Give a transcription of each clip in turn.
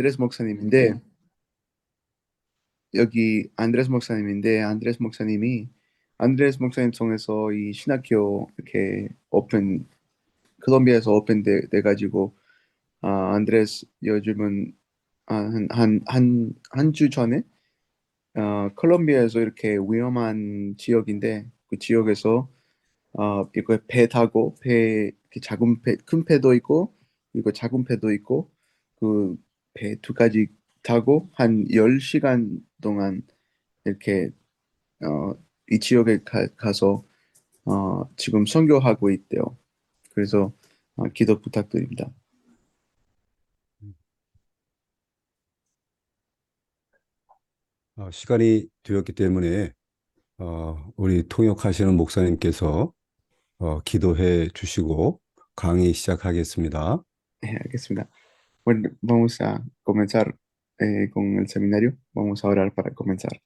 안드레스 목사님인데 여기 안드레스 목사님이 안드레스 목사님 통해서 이 신학교 이렇게 오픈 콜롬비아에서 오픈돼 가지고 안드레스 요즘은 한 주 전에 콜롬비아에서 이렇게 위험한 지역인데 그 지역에서 이거 배 타고 배 이렇게 작은 배, 큰 배도 있고 그리고 작은 배도 있고 그 배 두 가지 타고 한 10시간 동안 이렇게 이 지역에 가서 지금 선교하고 있대요. 그래서 기도 부탁드립니다. 시간이 되었기 때문에 우리 통역하시는 목사님께서 기도해 주시고 강의 시작하겠습니다. 알겠습니다. Bueno, vamos a comenzar con el seminario. Vamos a orar para comenzar.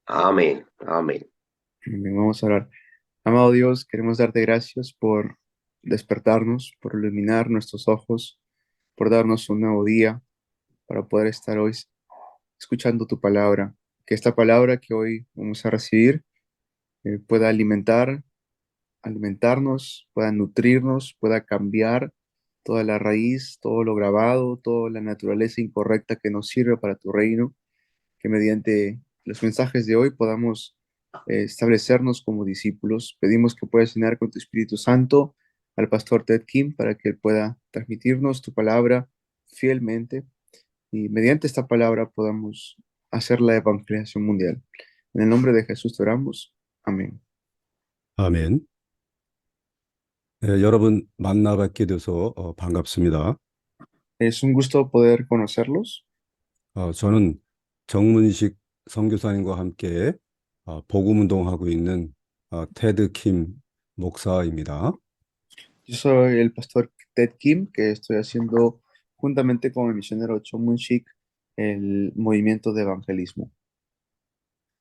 Amén, amén. Bien, vamos a orar. Amado Dios, queremos darte gracias por despertarnos, por iluminar nuestros ojos, por darnos un nuevo día para poder estar hoy escuchando tu palabra. Que esta palabra que hoy vamos a recibir pueda alimentarnos, pueda nutrirnos, pueda cambiar toda la raíz, todo lo grabado, toda la naturaleza incorrecta que nos sirve para tu reino, que mediante los mensajes de hoy podamos establecernos como discípulos. Pedimos que puedas llenar con tu Espíritu Santo al pastor Ted Kim para que él pueda transmitirnos tu palabra fielmente y mediante esta palabra podamos hacer la evangelización mundial. En el nombre de Jesús te oramos. Amén. 아멘. 여러분 만나 뵙게 돼서 반갑습니다. Es un gusto poder conocerlos. 저는 정문식 선교사님과 함께 복음 운동하고 있는 테드 킴 목사입니다. Yo soy el pastor Ted Kim, que estoy haciendo juntamente con el misionero Cho Moon-sik el movimiento de evangelismo.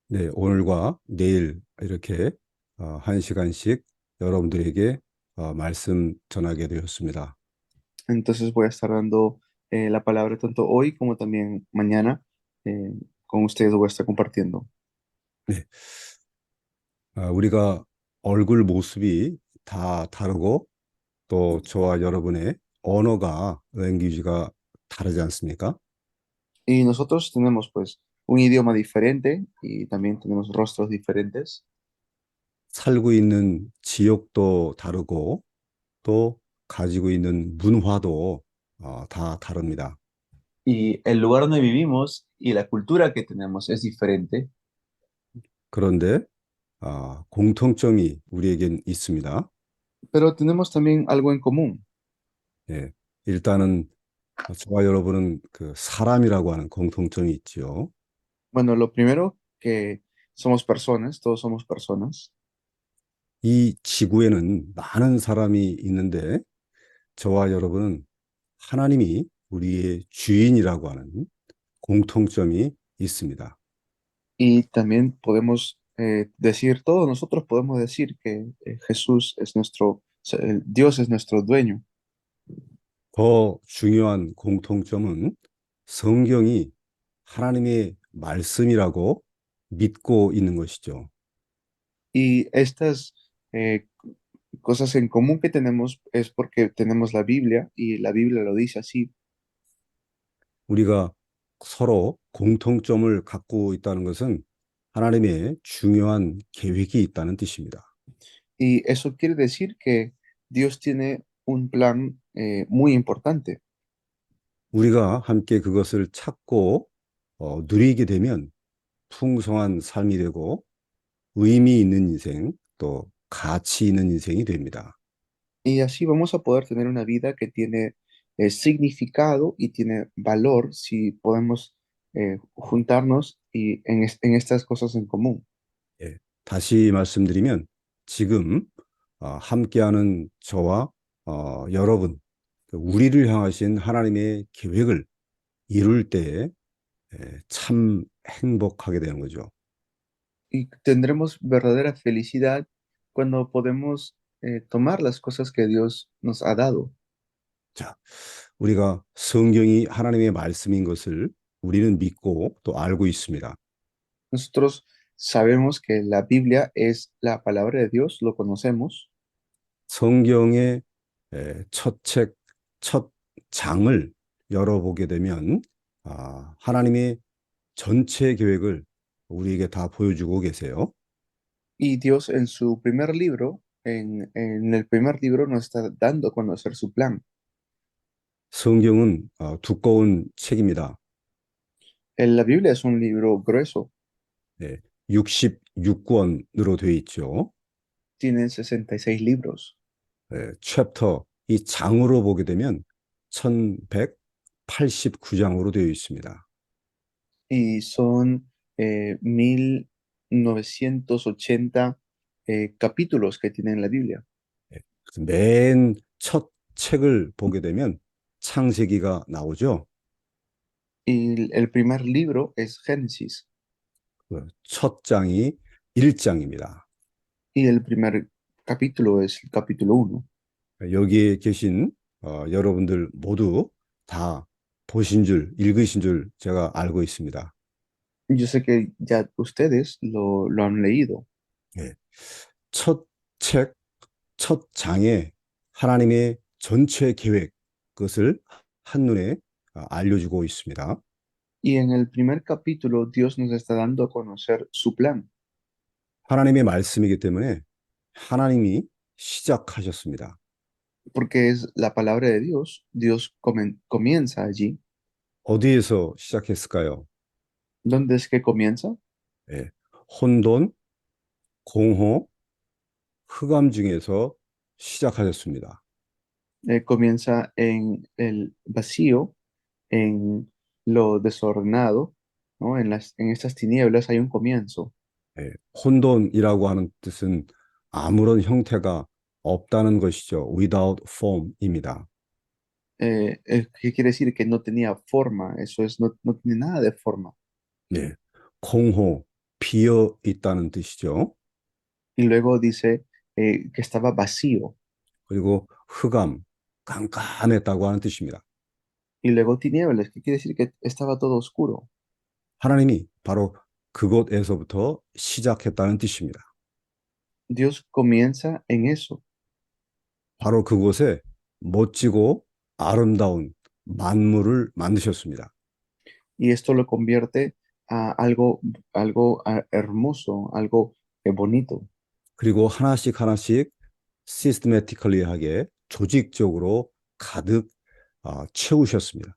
네, 오늘과 내일 이렇게 한 시간씩 여러분들에게 말씀 전하게 되었습니다. Entonces voy a estar dando la palabra tanto hoy como también mañana. eh, con ustedes voy a estar compartiendo. 네, 우리가 얼굴 모습이 다 다르고 또 저와 여러분의 언어가 랭귀지가 다르지 않습니까? Y nosotros tenemos pues un idioma diferente y también tenemos rostros diferentes. 살고 있는 지역도 다르고 또 가지고 있는 문화도 다 다릅니다. Y el lugar donde vivimos y la cultura que tenemos es diferente, 그런데 공통점이 우리에겐 있습니다. pero tenemos también algo en común. 예, 일단은 저와 여러분은 그 사람이라고 하는 공통점이 있죠. Bueno, lo primero que somos personas, todos somos personas. 이 지구에는 많은 사람이 있는데 저와 여러분은 하나님이 우리의 주인이라고 하는 공통점이 있습니다. Y también podemos decir, todos nosotros podemos decir que Jesús es Dios es nuestro dueño. 더 중요한 공통점은 성경이 하나님의 말씀이라고 믿고 있는 것이죠. Y estas cosas en común que tenemos es porque tenemos la Biblia y la Biblia lo dice así. 우리가 서로 공통점을 갖고 있다는 것은 하나님의 중요한 계획이 있다는 뜻입니다. Y eso quiere decir que Dios tiene un plan muy importante. 우리가 함께 그것을 찾고 누리게 되면 풍성한 삶이 되고 의미 있는 인생 또 가치 있는 인생이 됩니다. Y así vamos a poder tener una vida que tiene significado y tiene valor si podemos juntarnos y en estas cosas en común. 예, 다시 말씀드리면 지금 함께하는 저와 여러분, 우리를 향하신 하나님의 계획을 이룰 때에 참 행복하게 되는 거죠. Y tendremos verdadera felicidad cuando podemos tomar las cosas que Dios nos ha dado. 자, 우리가 성경이 하나님의 말씀인 것을 우리는 믿고 또 알고 있습니다. Nosotros sabemos que la Biblia es la palabra de Dios, lo conocemos. 성경의 첫 책, 첫 장을 열어보게 되면 하나님의 전체 계획을 우리에게 다 보여주고 계세요. Y Dios en su primer libro, en el primer libro nos está dando a conocer su plan. 성경은 두꺼운 책입니다. La Biblia es un libro grueso, 66권으로 되어 있죠. tiene 66 libros. 챕터, 이 장으로 보게 되면 1189장으로 되어 있습니다. Y son 1980 capítulos que tiene la Biblia. 맨 첫 책을 보게 되면 창세기가 나오죠. Y el primer libro es Génesis. 첫 장이 1장입니다. Y el primer capítulo es el capítulo 1. 여기에 계신 여러분들 모두 다 보신 줄, 읽으신 줄 제가 알고 있습니다. Yo sé que ya ustedes lo han leído. 첫 책, 첫 장에 하나님의 전체 계획, 그것을 한눈에 알려주고 있습니다. Y en el primer capítulo Dios nos está dando a conocer su plan, 하나님의 말씀이기 때문에 하나님이 시작하셨습니다. porque es la palabra de Dios. Dios comienza allí. 어디에서 시작했을까요? ¿Dónde es que comienza? 혼돈, 공허, 흑암 중에서 시작하셨습니다. Comienza en el vacío, en lo desordenado, ¿no? En estas tinieblas hay un comienzo. 혼돈이라고 하는 뜻은 아무런 형태가 없다는 것이죠. without form입니다. ¿Qué quiere decir? Que no tenía forma. Eso es, no tiene nada de forma. 공허, 비어 있다는 뜻이죠. Y luego dice que estaba vacío. 그리고 흑암, 깜깜했다고 하는 뜻입니다. Y luego tinieblas, que quiere decir que estaba todo oscuro. 하나님이 바로 그곳에서부터 시작했다는 뜻입니다. Dios comienza en eso. 바로 그곳에 멋지고 아름다운 만물을 만드셨습니다. Y esto lo convierte a algo hermoso, algo bonito. 그리고 하나씩 하나씩 시스테매티컬리하게 조직적으로 가득 채우셨습니다.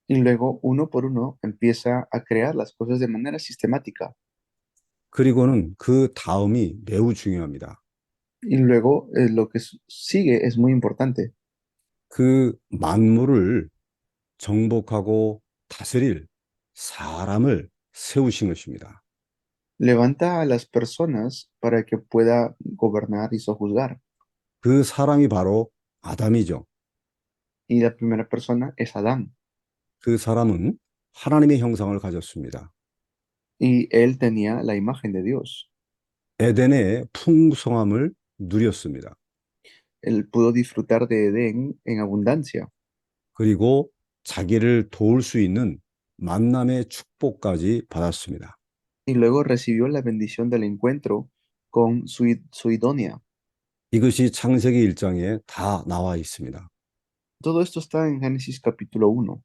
Y luego, uno por uno, empieza a crear las cosas de manera sistemática. 그리고는 그 다음이 매우 중요합니다. Y luego, lo que sigue es muy importante. 그 만물을 정복하고 다스릴 사람을 세우신 것입니다. Levanta a las personas para que pueda gobernar y sojuzgar. 그 사람이 바로 아담이죠. Y la primera persona es Adán. 그 사람은 하나님의 형상을 가졌습니다. Y él tenía la imagen de Dios. 에덴의 풍성함을 누렸습니다. Él pudo disfrutar de Edén en abundancia. 그리고 자기를 도울 수 있는 만남의 축복까지 받았습니다. Y luego recibió la bendición del encuentro con su idónea. 이것이 창세기 1장에 다 나와 있습니다. Todo esto está en Génesis capítulo 1.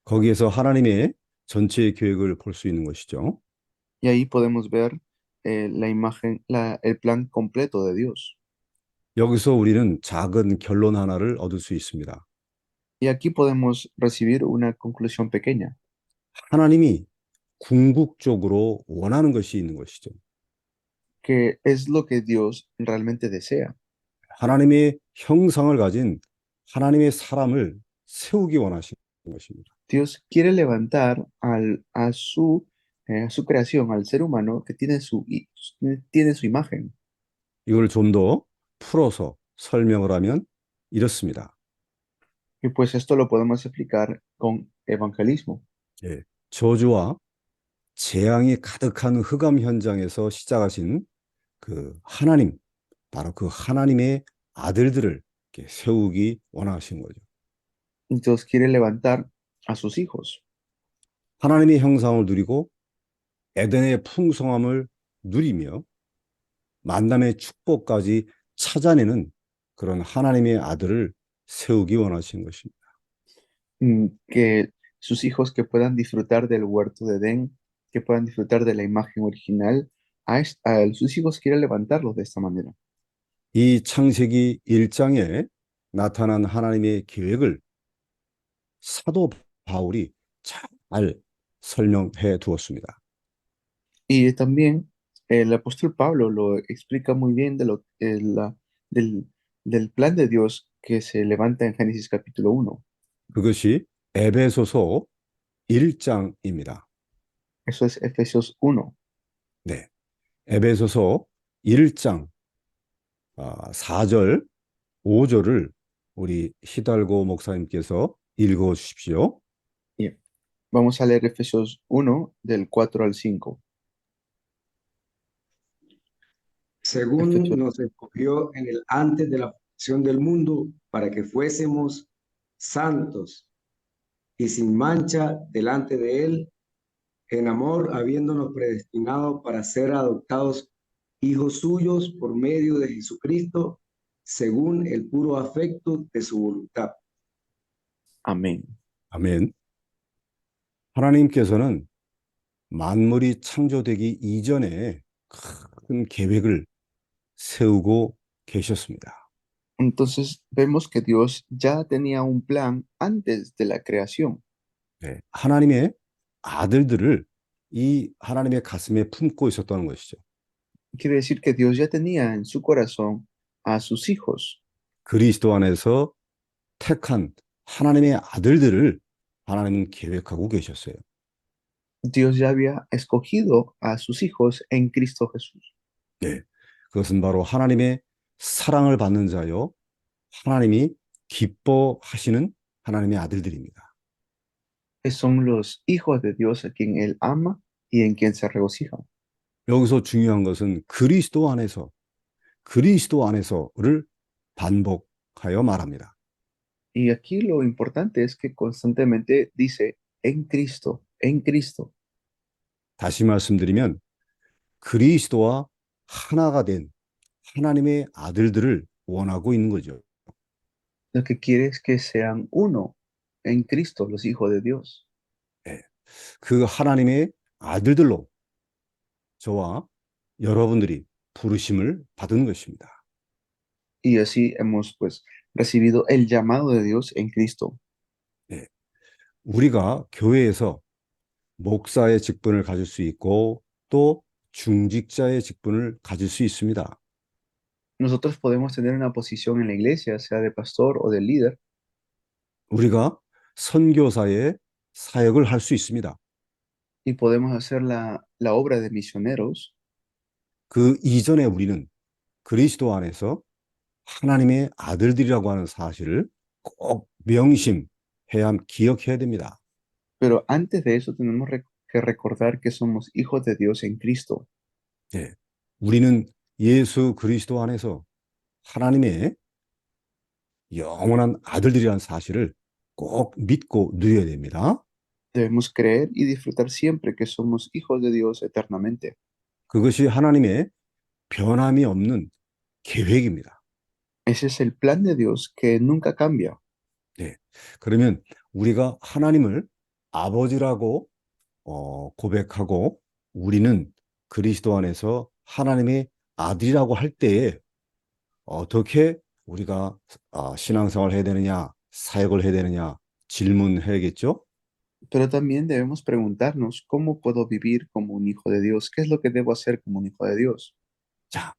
거기에서 하나님의 전체의 계획을 볼 수 있는 것이죠. Y ahí podemos ver la imagen, el plan completo de Dios. 여기서 우리는 작은 결론 하나를 얻을 수 있습니다. Y aquí podemos recibir una conclusión pequeña, 하나님이 궁극적으로 원하는 것이 있는 것이죠. que es lo que Dios realmente desea. 하나님의 형상을 가진 하나님의 사람을 세우기 원하시는 것입니다. Dios quiere levantar a su creación, al ser humano que tiene su imagen. 이걸 좀 더 풀어서 설명을 하면 이렇습니다. Y pues esto lo podemos explicar con evangelismo. 저주와 재앙이 가득한 흑암 현장에서 시작하신 그 하나님, 바로 그 하나님의 아들들을 이렇게 세우기 원하신 거죠. Dios quiere levantar a sus hijos. 하나님의 형상을 누리고 에덴의 풍성함을 누리며 만남의 축복까지 찾아내는 그런 하나님의 아들을 세우기 원하시는 것입니다. Que sus hijos que puedan disfrutar del huerto de Edén, que puedan disfrutar de la imagen original, a sus hijos quiere levantarlos de esta manera. 이 창세기 1장에 나타난 하나님의 계획을 사도 바울이 잘 설명해 두었습니다. Y también el apóstol Pablo lo explica muy bien del, del plan de Dios que se levanta en Génesis capítulo 1. 그것이 에베소서 1장입니다. Eso es Efesios 1. 네. 에베소서 1장 4절, 5절을 우리 히달고 목사님께서 읽어 주십시오. Bien. Vamos a leer Efesios 1 del 4 al 5. según Efesios, nos escogió en el antes de la fundación del mundo para que fuésemos santos y sin mancha delante de Él, en amor, habiéndonos predestinado para ser adoptados hijos suyos por medio de Jesucristo, según el puro afecto de su voluntad. amén. 아멘. 하나님께서는 만물이 창조되기 이전에 큰 계획을 세우고 계셨습니다. Entonces vemos que Dios ya tenía un plan antes de la creación. 네. 하나님의 아들들을 이 하나님의 가슴에 품고 있었다는 것이죠. Quiere decir que Dios ya tenía en su corazón a sus hijos. 그리스도 안에서 택한 하나님의 아들들을 하나님은 계획하고 계셨어요. Dios ya había escogido a sus hijos en Cristo Jesús. 네. 그것은 바로 하나님의 사랑을 받는 자요. 하나님이 기뻐하시는 하나님의 아들들입니다. Que son los hijos de Dios a quien Él ama y en quien se regocija. 여기서 중요한 것은 그리스도 안에서를 반복하여 말합니다. Y aquí lo importante es que constantemente dice en Cristo, en Cristo. 다시 말씀드리면 그리스도와 하나가 된 하나님의 아들들을 원하고 있는 거죠. Lo que quiere es que sean uno en Cristo, los hijos de Dios. 네. 그 하나님의 아들들로 저와 여러분들이 부르심을 받은 것입니다. Y así hemos pues recibido el llamado de Dios en Cristo. 네. 우리가 교회에서 목사의 직분을 가질 수 있고 또 중직자의 직분을 가질 수 있습니다. Nosotros podemos tener una posición en la iglesia, sea de pastor o de líder, 우리가 선교사의 사역을 할 수 있습니다. y podemos hacer la obra de misioneros, 그 이전에 우리는 그리스도 안에서 하나님의 아들들이라고 하는 사실을 꼭 기억해야 됩니다. pero antes de eso tenemos que recordar que somos hijos de Dios en Cristo. 네. 우리는 예수 그리스도 안에서 하나님의 영원한 아들들이라는 사실을 꼭 믿고 누려야 됩니다. Debemos creer y disfrutar siempre que somos hijos de Dios eternamente. 그것이 하나님의 변함이 없는 계획입니다. Ese es el plan de Dios que nunca cambia. 네. 그러면 우리가 하나님을 아버지라고 고백하고 우리는 그리스도 안에서 하나님의 아들이라고 할 때에 어떻게 우리가 신앙생활을 해야 되느냐, 사역을 해야 되느냐 질문해야겠죠? Pero también debemos preguntarnos, ¿cómo puedo vivir como un hijo de Dios? ¿Qué es lo que debo hacer como un hijo de Dios? 자,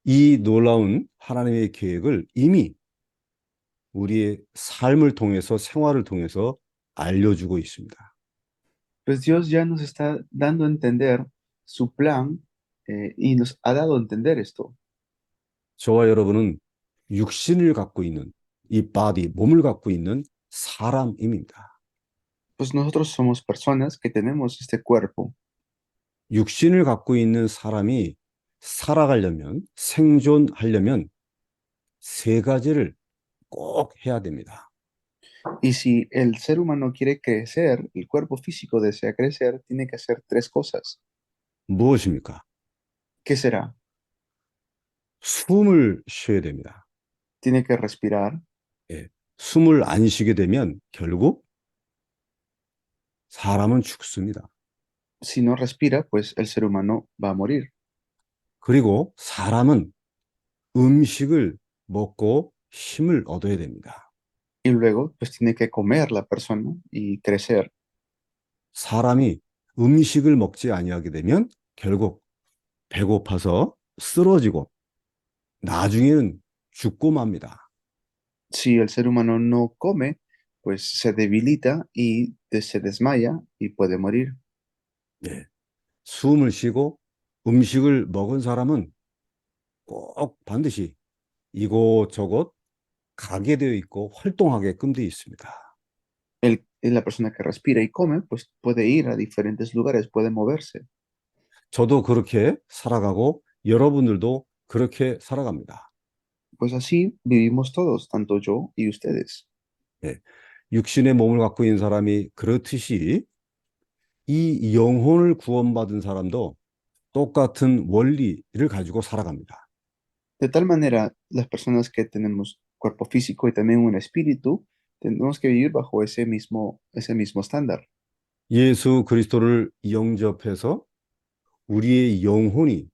이 놀라운 하나님의 계획을 이미 우리의 삶을 통해서 생활을 통해서 알려주고 있습니다. Pues Dios ya nos está dando a entender su plan y nos ha dado a entender esto. 저와 여러분은 육신을 갖고 있는 이 바디, 몸을 갖고 있는 사람입니다. Pues nosotros somos personas que tenemos este cuerpo. 육신을 갖고 있는 사람이 살아가려면, 생존하려면 세 가지를 꼭 해야 됩니다. Y si el ser humano quiere crecer, el cuerpo físico desea crecer, tiene que hacer tres cosas. 무엇입니까? ¿Qué será? 숨을 쉬어야 됩니다. Tiene que respirar. 예. 숨을 안 쉬게 되면 결국 사람은 죽습니다. Si no respira, pues el ser humano va a morir. 그리고 사람은 음식을 먹고 힘을 얻어야 됩니다. Y luego, pues tiene que comer la persona y crecer. 사람이 음식을 먹지 아니하게 되면 결국 배고파서 쓰러지고 나중에는 죽고 맙니다. Si el ser humano no come, pues se debilita y se desmaya y puede morir. 예. 숨을 쉬고 음식을 먹은 사람은 꼭 반드시 이곳저곳 가게 되어 있고 활동하게끔 되어 있습니다. La persona que respira y come, pues puede ir a diferentes lugares, puede moverse. 저도 그렇게 살아가고 여러분들도 그렇게 살아갑니다. Pues así vivimos todos, tanto yo y ustedes. 예. 육신의 몸을 갖고 있는 사람이 그렇듯이 이 영혼을 구원받은 사람도 똑같은 원리를 가지고 살아갑니다. De tal manera, las personas que tenemos cuerpo físico y también un espíritu, tenemos que vivir bajo ese mismo estándar. 예수 그리스도를 영접해서 우리의 영혼이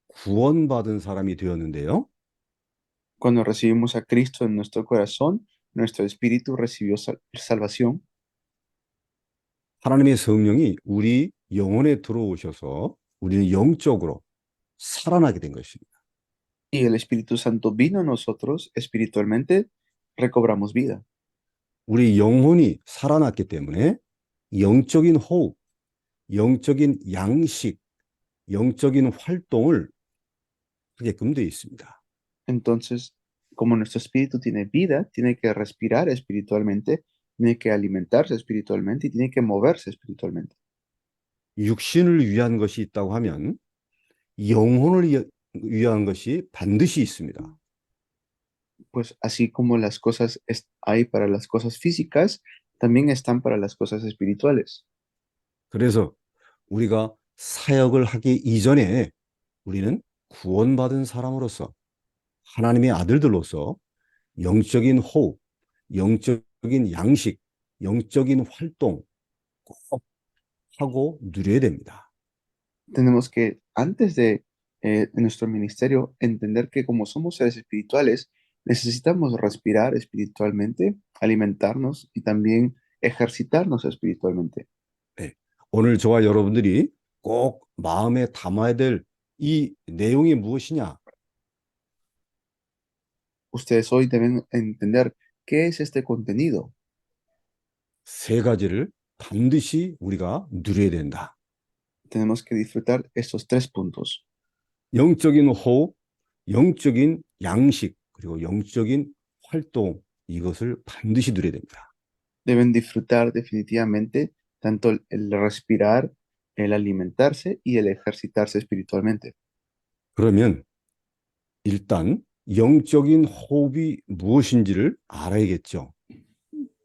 구원받은 사람이 되었는데요. Cuando recibimos a Cristo en nuestro corazón, nuestro espíritu recibió salvación 하나님의 성령이 우리 영혼에 들어오셔서 우리는 영적으로 살아나게 된 것입니다. y el Espíritu Santo vino a nosotros espiritualmente, recobramos vida. 우리 영혼이 살아났기 때문에 영적인 호흡, 영적인 양식, 영적인 활동을 하게끔 되어 있습니다. Entonces, como nuestro espíritu tiene vida, tiene que respirar espiritualmente, tiene que alimentarse espiritualmente y tiene que moverse espiritualmente. 육신을 위한 것이 있다고 하면 영혼을 위한 것이 반드시 있습니다. Pues así como las cosas hay para las cosas físicas, también están para las cosas espirituales. 그래서 우리가 사역을 하기 이전에 우리는 구원받은 사람으로서 하나님의 아들들로서 영적인 호흡, 영적인 양식, 영적인 활동 꼭 하고 누려야 됩니다. Tenemos que, antes de nuestro ministerio, entender que como somos seres espirituales, necesitamos respirar espiritualmente, alimentarnos y también ejercitarnos espiritualmente. 네. 오늘 저와 여러분들이 꼭 마음에 담아야 될 이 내용이 무엇이냐? Ustedes hoy deben entender qué es este contenido. 세 가지를 반드시 우리가 누려야 된다. Tenemos que disfrutar estos tres puntos. 영적인 호흡, 영적인 양식, 그리고 영적인 활동, 이것을 반드시 누려야 됩니다. Deben disfrutar definitivamente tanto el respirar, el alimentarse y el ejercitarse espiritualmente. 그러면 일단 영적인 호흡이 무엇인지를 알아야겠죠.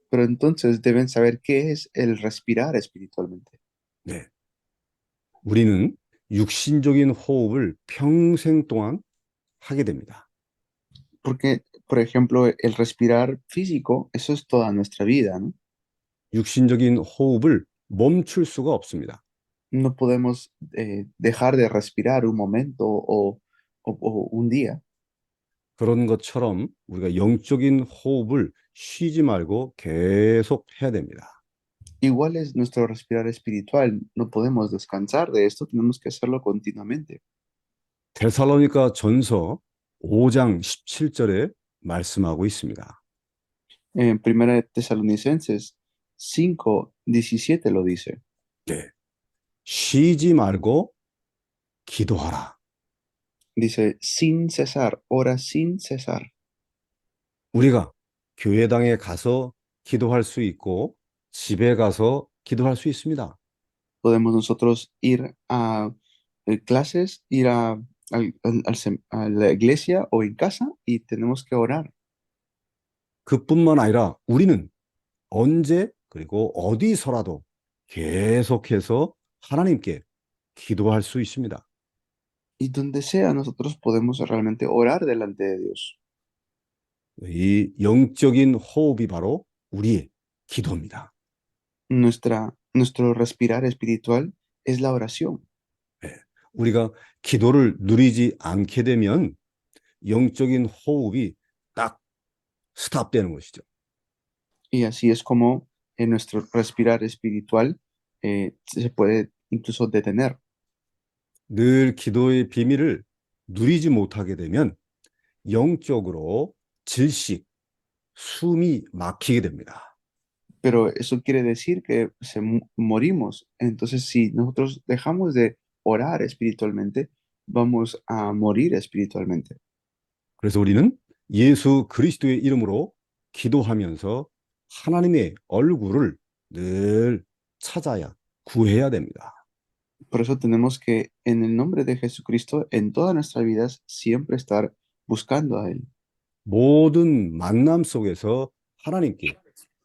Pero entonces deben saber qué es el respirar espiritualmente. 네. 우리는 육신적인 호흡을 평생 동안 하게 됩니다. Porque, por ejemplo, el respirar físico, eso es toda nuestra vida, ¿no? 육신적인 호흡을 멈출 수가 없습니다. No podemos dejar de respirar un momento o un día. 그런 것처럼 우리가 영적인 호흡을 쉬지 말고 계속 해야 됩니다. Igual es nuestro respirar espiritual, no podemos descansar de esto, tenemos que hacerlo continuamente. 데살로니가 전서 5장 17절에 말씀하고 있습니다. En 1 Tesalonicenses 5:17 lo dice. 네. 쉬지 말고 기도하라. Dice, sin cesar, ora sin cesar. 우리가 교회당에 가서 기도할 수 있고 집에 가서 기도할 수 있습니다. Podemos nosotros ir a clases, ir a la iglesia o en casa y tenemos que orar. 그뿐만 아니라 우리는 언제 그리고 어디서라도 계속해서 하나님께 기도할 수 있습니다. Y donde sea, nosotros podemos realmente orar delante de Dios. 이 영적인 호흡이 바로 우리의 기도입니다. Nuestro respirar espiritual es la oración. 우리가 기도를 누리지 않게 되면 영적인 호흡이 딱 스탑되는 것이죠. Y así es como en nuestro respirar espiritual se puede incluso detener. 늘 기도의 비밀을 누리지 못하게 되면 영적으로 질식, 숨이 막히게 됩니다. Pero eso quiere decir que morimos. Entonces, si nosotros dejamos de orar espiritualmente, vamos a morir espiritualmente. 그래서 우리는 예수 그리스도의 이름으로 기도하면서 하나님의 얼굴을 늘 찾아야 구해야 됩니다. Por eso tenemos que, en el nombre de Jesucristo, en todas nuestras vidas, siempre estar buscando a Él. 모든 만남 속에서 하나님께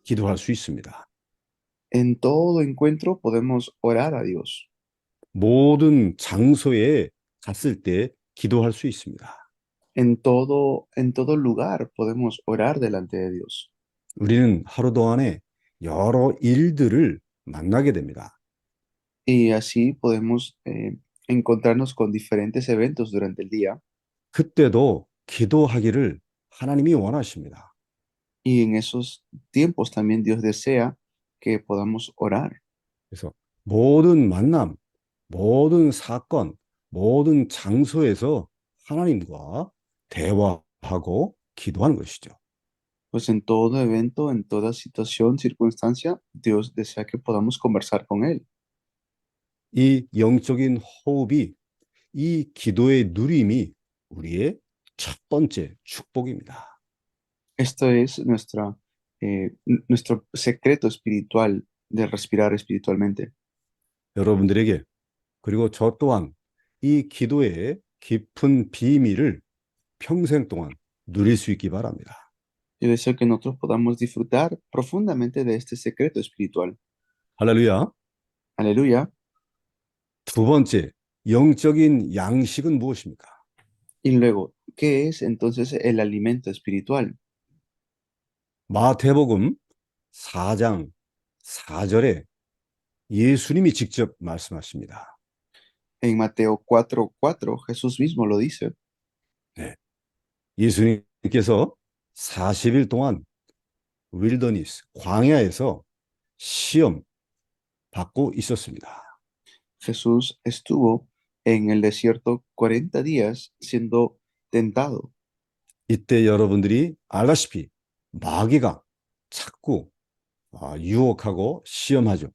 기도할 수 있습니다. En todo encuentro podemos orar a Dios. 모든 장소에 갔을 때 기도할 수 있습니다. En todo lugar podemos orar delante de Dios. 우리는 하루 동안에 여러 일들을 만나게 됩니다. Y así podemos encontrarnos con diferentes eventos durante el día. 그때도 기도하기를 하나님이 원하십니다. Y en esos tiempos también Dios desea que podamos orar. 그래서 모든 만남, 모든 사건, 모든 장소에서 하나님과 대화하고 기도하는 것이죠. Pues en todo evento, en toda situación, circunstancia, Dios desea que podamos conversar con Él. 이 영적인 호흡이, 이 기도의 누림이 우리의 첫 번째 축복입니다. Esto es nuestro secreto espiritual de respirar espiritualmente. 여러분들에게 그리고 저 또한 이 기도의 깊은 비밀을 평생 동안 누릴 수 있기 바랍니다. Yo deseo que nosotros podamos disfrutar profundamente de este secreto espiritual. 할렐루야. Aleluya. 두 번째, 영적인 양식은 무엇입니까? Y luego, ¿qué es entonces el alimento espiritual? 마태복음 4장 4절에 예수님이 직접 말씀하십니다. En Mateo 4:4, Jesús mismo lo dice. 예수님께서 40일 동안 윌더니스, 광야에서 시험 받고 있었습니다. Jesús estuvo en el desierto 40 días siendo tentado. 이때 여러분들이 알다시피 마귀가 자꾸 유혹하고 시험하죠.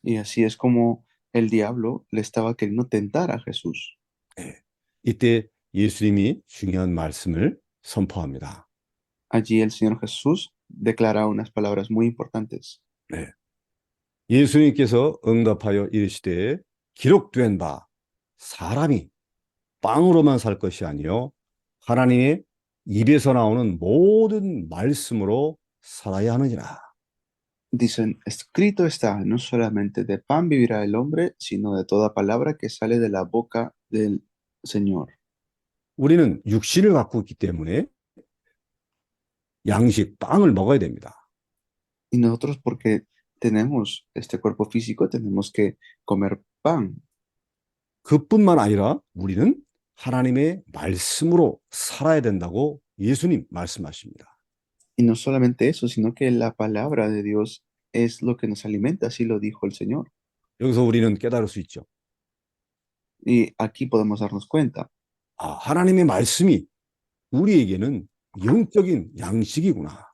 Y así es como el diablo le estaba queriendo tentar a Jesús. 이때 예수님이 중요한 말씀을 선포합니다. Allí el Señor Jesús declara unas palabras muy importantes. 예수님께서 응답하여 이르시되 기록된 바 사람이 빵으로만 살 것이 아니요 하나님의 입에서 나오는 모든 말씀으로 살아야 하느니라. Dicen, escrito está, no solamente de pan vivirá el hombre, sino de toda palabra que sale de la boca del Señor. 우리는 육신을 갖고 있기 때문에 양식, 빵을 먹어야 됩니다. Y nosotros porque tenemos este cuerpo físico, tenemos que comer pan. 그뿐만 아니라 우리는 하나님의 말씀으로 살아야 된다고 예수님 말씀하십니다. Y no solamente eso, sino que la palabra de Dios es lo que nos alimenta, así lo dijo el Señor. 여기서 우리는 깨달을 수 있죠. Y aquí podemos darnos cuenta. 하나님의 말씀이 우리에게는 영적인 양식이구나.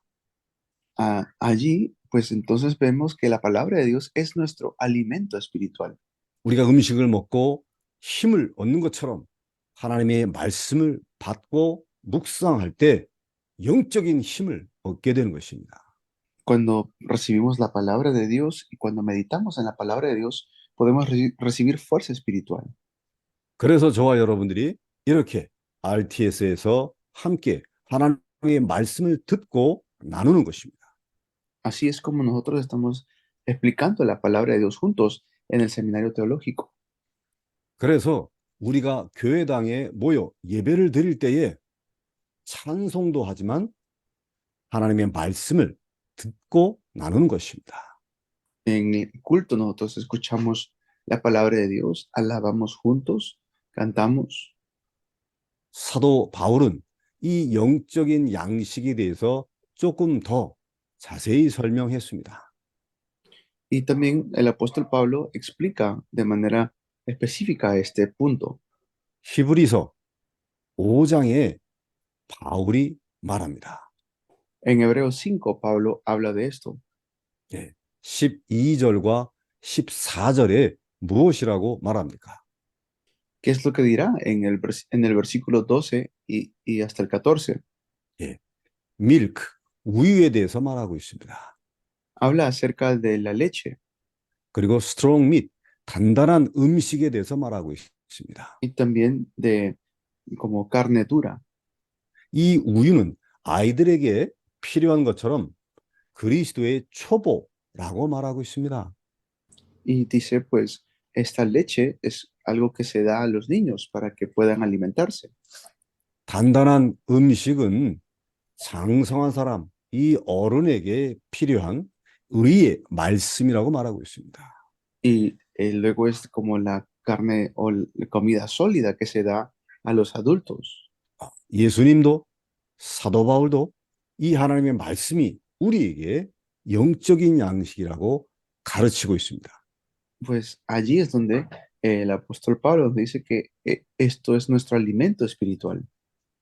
Allí, pues entonces vemos que la palabra de Dios es nuestro alimento espiritual. 우리가 음식을 먹고 힘을 얻는 것처럼 하나님의 말씀을 받고 묵상할 때 영적인 힘을 얻게 되는 것입니다. Cuando recibimos la palabra de Dios y cuando meditamos en la palabra de Dios, podemos recibir fuerza espiritual. 그래서 저와 여러분들이 이렇게 RTS에서 함께 하나님의 말씀을 듣고 나누는 것입니다. Así es como nosotros estamos explicando la palabra de Dios juntos en el seminario teológico. 그래서 우리가 교회당에 모여 예배를 드릴 때에 찬송도 하지만 하나님의 말씀을 듣고 나누는 것입니다. En el culto nosotros escuchamos la palabra de Dios, alabamos juntos, cantamos. 사도 바울은 이 영적인 양식에 대해서 조금 더 자세히 설명했습니다. Y también el apóstol Pablo explica de manera específica este punto. 히브리서 5장에 바울이 말합니다. En Hebreos 5, Pablo habla de esto. 12절과 14절에 무엇이라고 말합니까? ¿Qué es lo que dirá en el versículo 12 y hasta el 14? 밀크, 우유에 대해서 말하고 있습니다. Habla acerca de la leche 그리고 스트롱 밋, 단단한 음식에 대해서 말하고 있습니다. y también de como carne dura. 이 우유는 아이들에게 필요한 것처럼 그리스도의 초보라고 말하고 있습니다. Y dice, pues, esta leche es algo que se da a los niños para que puedan alimentarse. 단단한 음식은 장성한 사람, 이 어른에게 필요한 의의 말씀이라고 말하고 있습니다. Y luego es como la carne o la comida sólida que se da a los adultos. 예수님도 사도 바울도 이 하나님의 말씀이 우리에게 영적인 양식이라고 가르치고 있습니다. Pues allí es donde el apóstol Pablo dice que esto es nuestro alimento espiritual.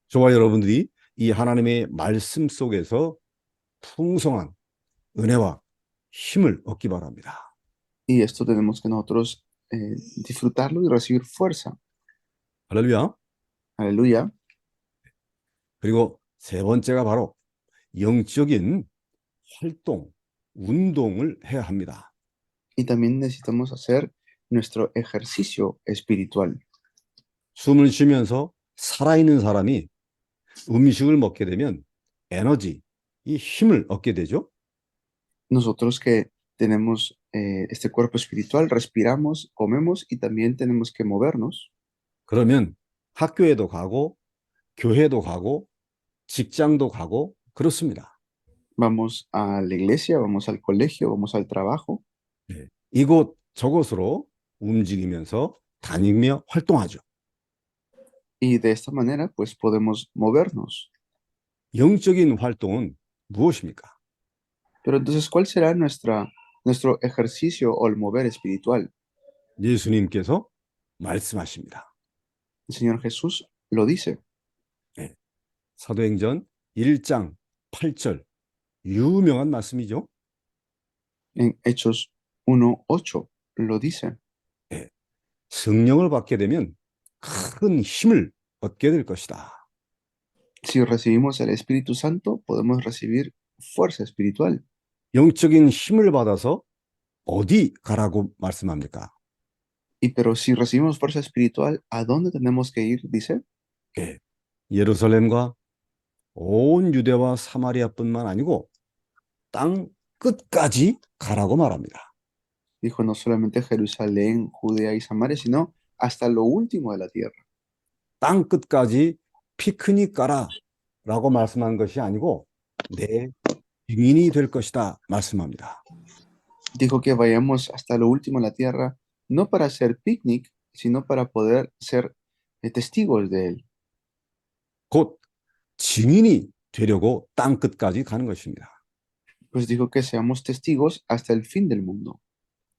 저와 여러분들이 이 하나님의 말씀 속에서 풍성한 은혜와 힘을 얻기 바랍니다. Y esto tenemos que nosotros disfrutarlo y recibir fuerza. 할렐루야. Aleluya. 그리고 세 번째가 바로 영적인 활동, 운동을 해야 합니다. Y también necesitamos hacer nuestro ejercicio espiritual. 숨을 쉬면서 살아있는 사람이 음식을 먹게 되면 에너지, 이 힘을 얻게 되죠. Nosotros que tenemos este cuerpo espiritual, respiramos, comemos y también tenemos que movernos. 그러면 학교에도 가고 교회도 가고 직장도 가고 그렇습니다. Vamos a la iglesia, vamos al colegio, vamos al trabajo. 이곳 저곳으로 움직이면서 다니며 활동하죠. Y de esta manera, pues podemos movernos. 영적인 활동은 무엇입니까? Pero entonces, ¿cuál será nuestro ejercicio o el mover espiritual? 예수님께서 말씀하십니다. El Señor Jesús lo dice. 사도행전 1장 8절 유명한 말씀이죠. En Hechos 1:8 lo dice. 성령을 받게 되면 큰 힘을 얻게 될 것이다. Si recibimos el Espíritu Santo, podemos recibir fuerza espiritual. 영적인 힘을 받아서 어디 가라고 말씀합니까? Pero si recibimos fuerza espiritual, ¿a dónde tenemos que ir? Dice. 예루살렘과 온 유대와 사마리아뿐만 아니고 땅 끝까지 가라고 말합니다. Dijo no solamente Jerusalén, Judea y Samaria, sino hasta lo último de la tierra. 땅 끝까지 피크닉 가라라고 말씀한 것이 아니고 내 증인이 될 것이다 말씀합니다. Dijo que vayamos hasta lo último de la tierra, no para hacer picnic, sino para poder ser testigos de él. 곧 증인이 되려고 땅 끝까지 가는 것입니다. Pues dijo que seamos testigos hasta el fin del mundo.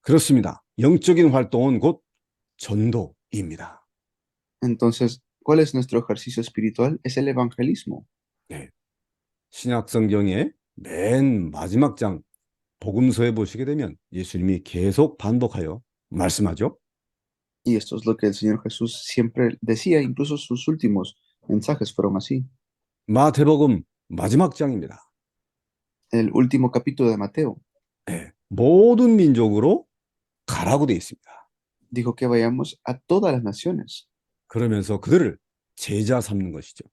그렇습니다. 영적인 활동은 곧 전도입니다. Entonces, ¿cuál es nuestro ejercicio espiritual? Es el evangelismo. 신약 성경의 맨 마지막 장 복음서에 보시게 되면 예수님이 계속 반복하여 말씀하죠. Y esto es lo que el Señor Jesús siempre decía, incluso sus últimos mensajes fueron así. 마태복음 마지막 장입니다. El último capítulo de Mateo 모든 민족으로 가라고 되어 있습니다. dijo que vayamos a todas las naciones 그러면서 그들을 제자 삼는 것이죠.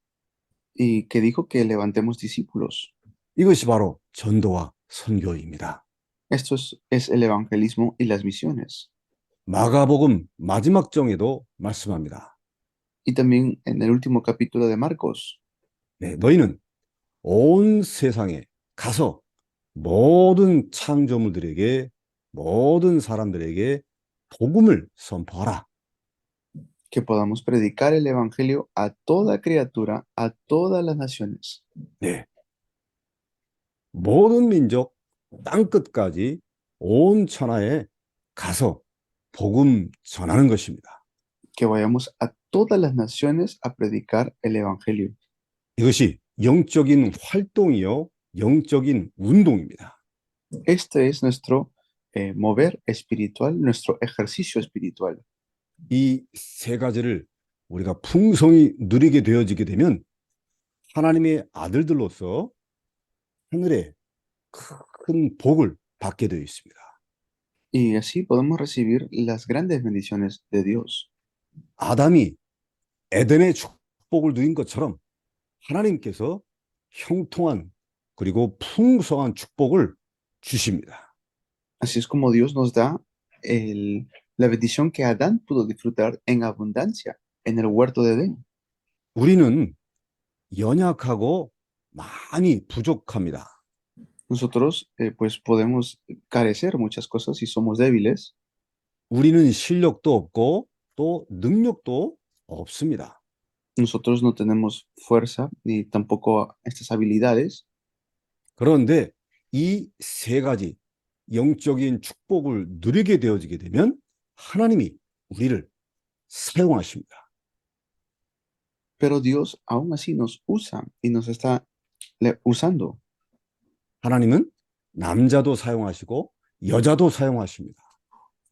y que dijo que levantemos discípulos. 이것이 바로 전도와 선교입니다. Esto es el evangelismo y las misiones. 마가복음 마지막 장에도 말씀합니다. Y también en el último capítulo de Marcos, 네, 너희는 온 세상에 가서 모든 창조물들에게, 모든 사람들에게 복음을 선포하라. que podamos predicar el evangelio a toda criatura, a todas las naciones. 네. 모든 민족 땅 끝까지 온 천하에 가서 복음 전하는 것입니다. Que vayamos a todas las naciones a predicar el evangelio. 이것이 영적인 활동이요, 영적인 운동입니다. Este es nuestro mover espiritual, nuestro ejercicio espiritual. 이 세 가지를 우리가 풍성히 누리게 되어지게 되면 하나님의 아들들로서 하늘에 큰 복을 받게 되어 있습니다. Y así podemos recibir las grandes bendiciones de Dios. 아담이 에덴의 축복을 누린 것처럼 하나님께서 형통한 그리고 풍성한 축복을 주십니다. Así es como Dios nos da la bendición que Adán pudo disfrutar en abundancia en el huerto de Edén. 우리는 연약하고 많이 부족합니다. Nosotros pues podemos carecer muchas cosas y somos débiles. 우리는 실력도 없고 또 능력도 없습니다. Nosotros no tenemos fuerza ni tampoco estas habilidades. 그런데 이 세 가지 영적인 축복을 누리게 되어지게 되면 하나님이 우리를 사용하십니다. Pero Dios aún así nos usa y nos está usando. 하나님은 남자도 사용하시고 여자도 사용하십니다.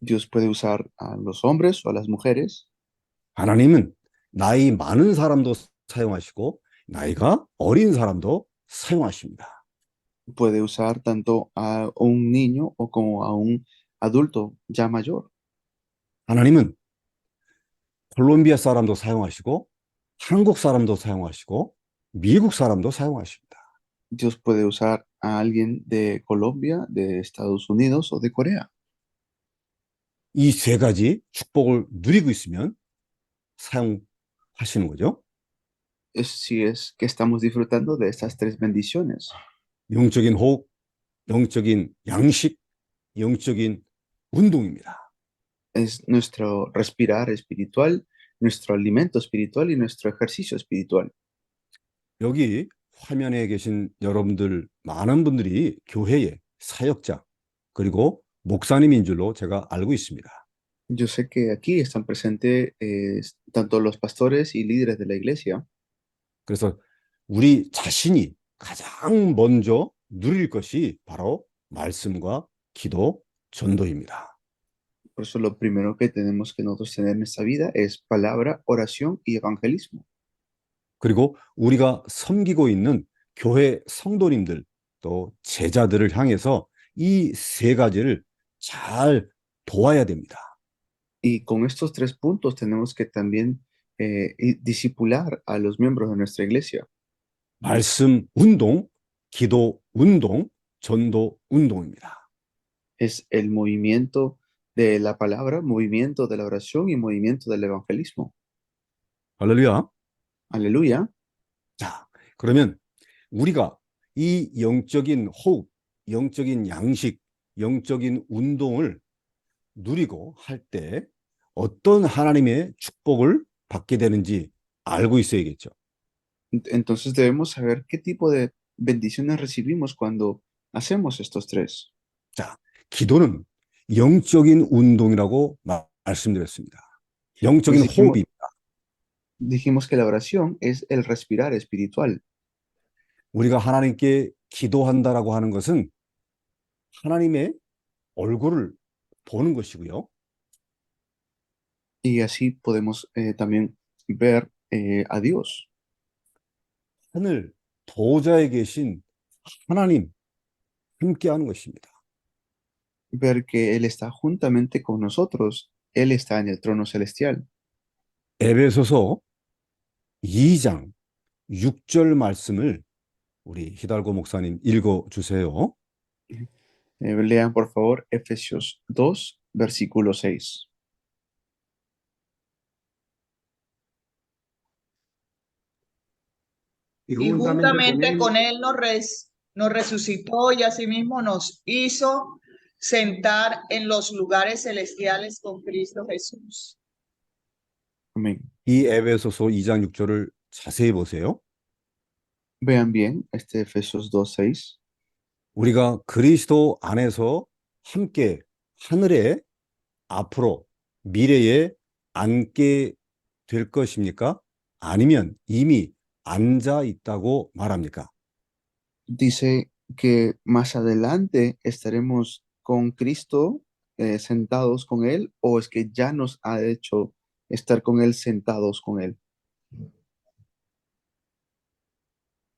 Dios puede usar a los hombres o a las mujeres. 하나님은 나이 많은 사람도 사용하시고 나이가 어린 사람도 사용하십니다. Puede usar tanto a un niño o como a un adulto ya mayor. 하나님은 콜롬비아 사람도 사용하시고 한국 사람도 사용하시고 미국 사람도 사용하십니다. Dios puede usar a alguien de Colombia, de Estados Unidos o de Corea. 이 세 가지 축복을 누리고 있으면 사용하시는 거죠. Si es que estamos disfrutando de estas tres bendiciones. 영적인 호흡, 영적인 양식, 영적인 운동입니다. Es nuestro respirar espiritual, nuestro alimento espiritual y nuestro ejercicio espiritual. 여기 화면에 계신 여러분들 많은 분들이 교회의 사역자 그리고 목사님인 줄로 제가 알고 있습니다. Yo sé que aquí están presentes tanto los pastores y líderes de la iglesia. 그래서 우리 자신이 가장 먼저 누릴 것이 바로 말씀과 기도, 전도입니다. Por eso lo primero que tenemos que nosotros tener en esta vida es palabra, oración y evangelismo. 그리고 우리가 섬기고 있는 교회 성도님들 또 제자들을 향해서 이 세 가지를 잘 도와야 됩니다. Y con estos tres puntos tenemos que también discipular a los miembros de nuestra iglesia. 말씀 운동, 기도 운동, 전도 운동입니다. Es el movimiento de la palabra, movimiento de la oración y movimiento del evangelismo. 할렐루야. Aleluya. 자, 그러면 우리가 이 영적인 호흡, 영적인 양식, 영적인 운동을 누리고 할 때 어떤 하나님의 축복을 받게 되는지 알고 있어야겠죠. Entonces debemos saber qué tipo de bendiciones recibimos cuando hacemos estos tres. 자, 기도는 영적인 운동이라고 말씀드렸습니다. 영적인 Pues dijimos, 호흡입니다. dijimos que la oración es el respirar espiritual. 우리가 하나님께 기도한다라고 하는 것은 하나님의 얼굴을 보는 것이고요. Y así podemos también ver a Dios. 하늘 보좌에 계신 하나님 함께하는 것입니다. Ver que Él está juntamente con nosotros. Él está en el trono celestial. 에베소서 2장 6절 말씀을 우리 히달고 목사님 읽어 주세요. Lean por favor Efesios 2, versículo 6. Y Y juntamente con juntamente él con él nos resucitó y asimismo nos hizo sentar en los lugares celestiales con Cristo Jesús. Amén. 이 에베소서 2장 6절을 자세히 보세요. Vean bien este Efesios 2, 6. 우리가 그리스도 안에서 함께 하늘에 앞으로 미래에 앉게 될 것입니까? 아니면 이미 앉아 있다고 말합니까? Dice que más adelante estaremos con Cristo sentados con Él, o es que ya nos ha hecho estar con Él sentados con Él.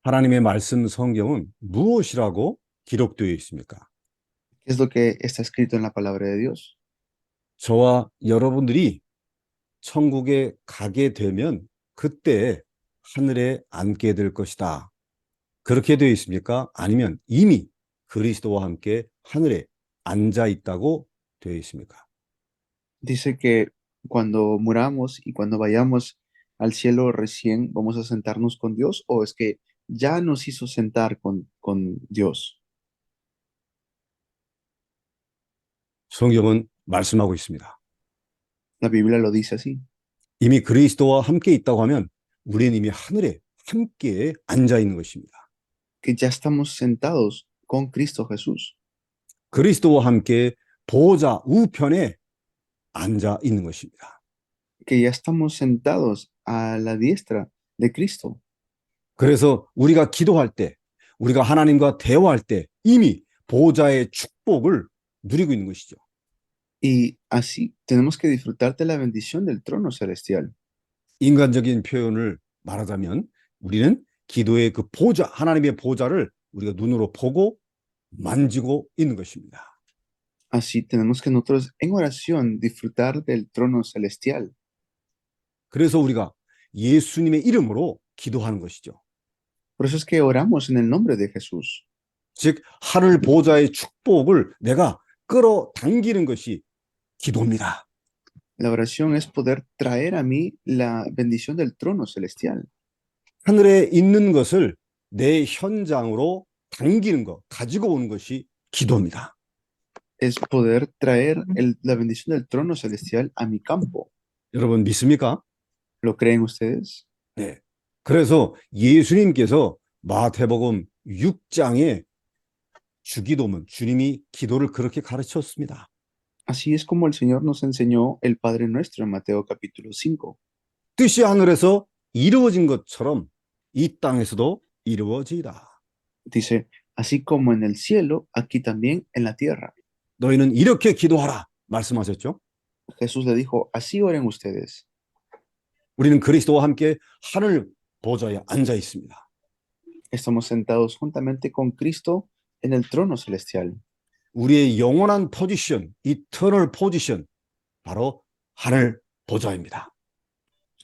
하나님의 말씀 성경은 무엇이라고 기록되어 있습니까? ¿Qué es lo que está escrito en la palabra de Dios? 저와 여러분들이 천국에 가게 되면 그때 하늘에 앉게 될 것이다. 그렇게 되어 있습니까? 아니면 이미 그리스도와 함께 하늘에 앉아 있다고 되어 있습니까? Dice que cuando muramos y cuando vayamos al cielo recién vamos a sentarnos con Dios, o es que ya nos hizo sentar con Dios. 성경은 말씀하고 있습니다. La Biblia lo dice así, 이미 그리스도와 함께 있다고 하면 우리는 이미 하늘에 함께 앉아 있는 것입니다. que ya estamos sentados con Cristo Jesús, 그리스도와 함께 보호자 우편에 앉아 있는 것입니다. que ya estamos sentados a la diestra de Cristo. 그래서 우리가 기도할 때, 우리가 하나님과 대화할 때 이미 보호자의 축복을 누리고 있는 것이죠. Y así tenemos que disfrutar de la bendición del trono celestial. 인간적인 표현을 말하자면 우리는 기도의 그 보좌, 하나님의 보좌를 우리가 눈으로 보고 만지고 있는 것입니다. Así tenemos que nosotros en oración disfrutar del trono celestial. 그래서 우리가 예수님의 이름으로 기도하는 것이죠. Por eso es que oramos en el nombre de Jesús. 즉 하늘 보좌의 축복을 내가 끌어당기는 것이 기도입니다. La oración es poder traer a mí la bendición del trono celestial. 하늘에 있는 것을 내 현장으로 당기는 것, 가지고 오는 것이 기도입니다. Es poder traer la bendición del trono celestial a mi campo. 여러분 믿습니까? ¿Lo creen ustedes? 네. 그래서 예수님께서 마태복음 6장에 주기도문, 주님이 기도를 그렇게 가르쳤습니다. Así es como el Señor nos enseñó el Padre Nuestro en Mateo capítulo 5. 뜻이 하늘에서 이루어진 것처럼 이 땅에서도 이루어지이다. Dice, así como en el cielo, aquí también en la tierra. 너희는 이렇게 기도하라 말씀하셨죠. Jesús le dijo, así oren ustedes. 우리는 그리스도와 함께 하늘 보좌에 앉아 있습니다. Estamos sentados juntamente con Cristo en el trono celestial. 우리의 영원한 포지션, 이터널 포지션, 바로 하늘 보좌입니다.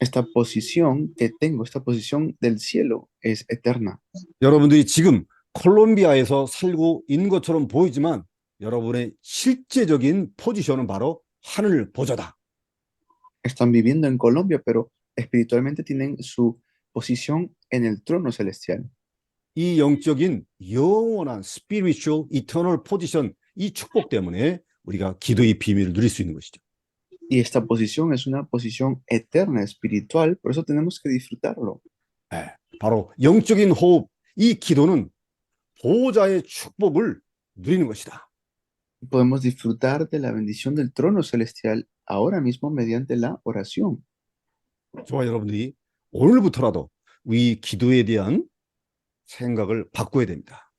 Esta posición que tengo, esta posición del cielo es eterna. 여러분들이 지금 콜롬비아에서 살고 있는 것처럼 보이지만 여러분의 실제적인 포지션은 바로 하늘 보좌다. Están viviendo en Colombia, pero espiritualmente tienen su posición en el trono celestial. 이 영적인 영원한 spiritual eternal 포지션, 이 축복 때문에 우리가 기도의 비밀을 누릴 수 있는 것이죠. Y esta posición es una posición eterna, espiritual, por eso tenemos que disfrutarlo. 네, 바로 영적인 호흡, 이 기도는 보호자의 축복을 누리는 것이다. Podemos disfrutar de la bendición del trono celestial ahora mismo mediante la oración. 저와 여러분들이 오늘부터라도 이 기도에 대한 생각을 바꿔야 됩니다.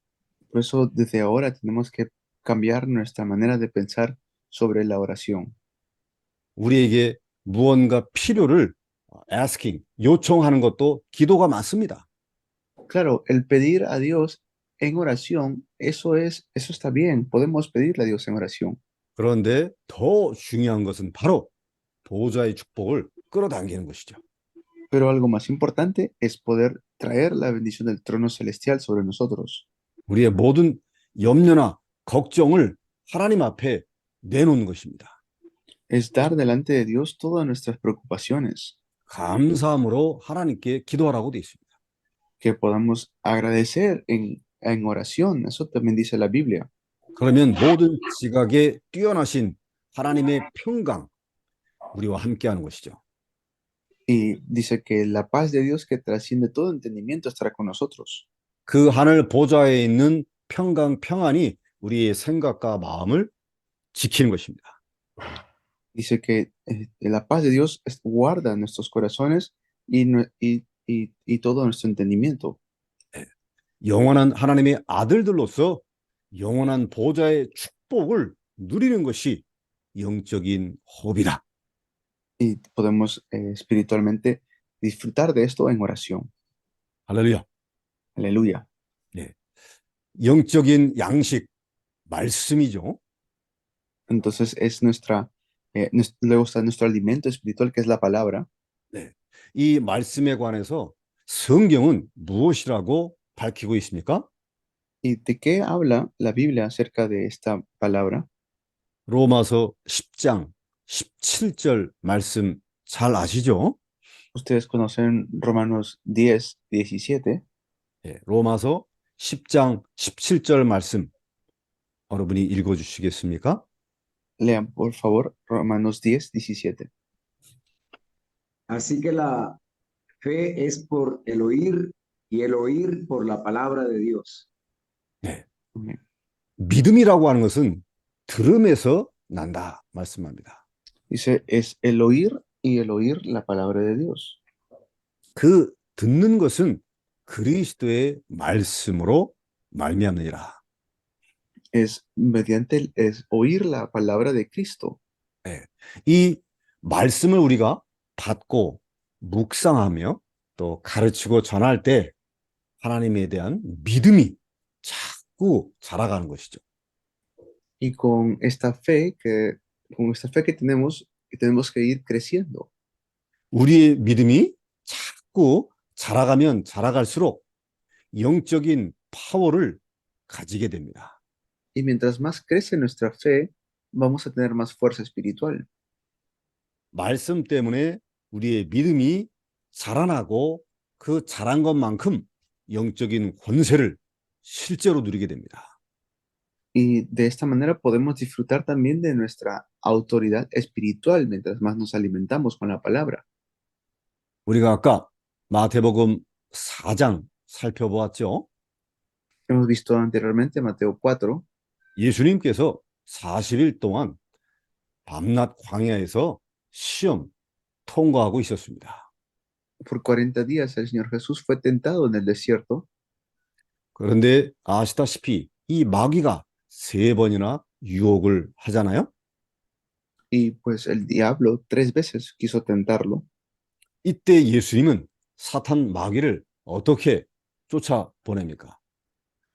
Por eso desde ahora tenemos que cambiar nuestra manera de pensar sobre la oración. 우리에게 무언가 필요를 asking, 요청하는 것도 기도가 맞습니다. Claro, el pedir a Dios en oración, eso está bien. Podemos pedirle a Dios en oración. 그런데 더 중요한 것은 바로 보호자의 축복을 끌어당기는 것이죠. Pero algo más importante es poder traer la bendición del trono celestial sobre nosotros. 우리의 모든 염려나 걱정을 하나님 앞에 내놓는 것입니다. Es dar delante de Dios todas nuestras preocupaciones, 감사함으로 하나님께 기도하라고 되어 있습니다. que podamos agradecer en oración. Eso también dice la Biblia. 그러면 모든 지각에 뛰어나신 하나님의 평강, 우리와 함께하는 것이죠. Y dice que la paz de Dios que trasciende todo entendimiento estará con nosotros. 그 하늘 보좌에 있는 평안이 우리의 생각과 마음을 지키는 것입니다. Dice que la paz de Dios guarda nuestros corazones y todo nuestro entendimiento. 영원한 하나님의 아들들로서 영원한 보좌의 축복을 누리는 것이 영적인 호흡이다. Y podemos espiritualmente disfrutar de esto en oración. 할렐루야. Aleluya. 영적인 양식, 말씀이죠. Entonces es luego está nuestro alimento espiritual, que es la palabra. 이 말씀에 관해서 성경은 무엇이라고 밝히고 있습니까? ¿Y de qué habla la Biblia acerca de esta palabra? 로마서 10장 17절 말씀 잘 아시죠? Ustedes conocen Romanos 10, 17. 로마서 10장 17절 말씀 여러분이 읽어주시겠습니까? Lean, por favor, Romanos 10, 17. Así que la fe es por el oír y el oír por la palabra de Dios. Amén. 믿음이라고 하는 것은 들음에서 난다 말씀합니다. Dice, es el oír y el oír la palabra de Dios. 그 듣는 것은 그리스도의 말씀으로 말미암느니라. Es oír la palabra de Cristo. 이 말씀을 우리가 받고 묵상하며 또 가르치고 전할 때 하나님에 대한 믿음이 자꾸 자라가는 것이죠. Y con esta fe que tenemos que ir creciendo. 우리의 믿음이 자꾸 자라가면 자라갈수록 영적인 파워를 가지게 됩니다. Y mientras más crece nuestra fe, vamos a tener más fuerza espiritual. 말씀 때문에 우리의 믿음이 자라나고 그 자란 것만큼 영적인 권세를 실제로 누리게 됩니다. Y de esta manera podemos disfrutar también de nuestra autoridad espiritual mientras más nos alimentamos con la palabra. 우리가 아까 마태복음 4장 살펴보았죠. Hemos visto anteriormente Mateo 4. 예수님께서 40일 동안 밤낮 광야에서 시험 통과하고 있었습니다. Por 40 días el Señor Jesús fue tentado en el desierto. 그런데 아시다시피 이 마귀가 3번이나 유혹을 하잖아요. Y pues el diablo 3 veces quiso tentarlo. 이때 예수님은 사탄 마귀를 어떻게 쫓아보냅니까?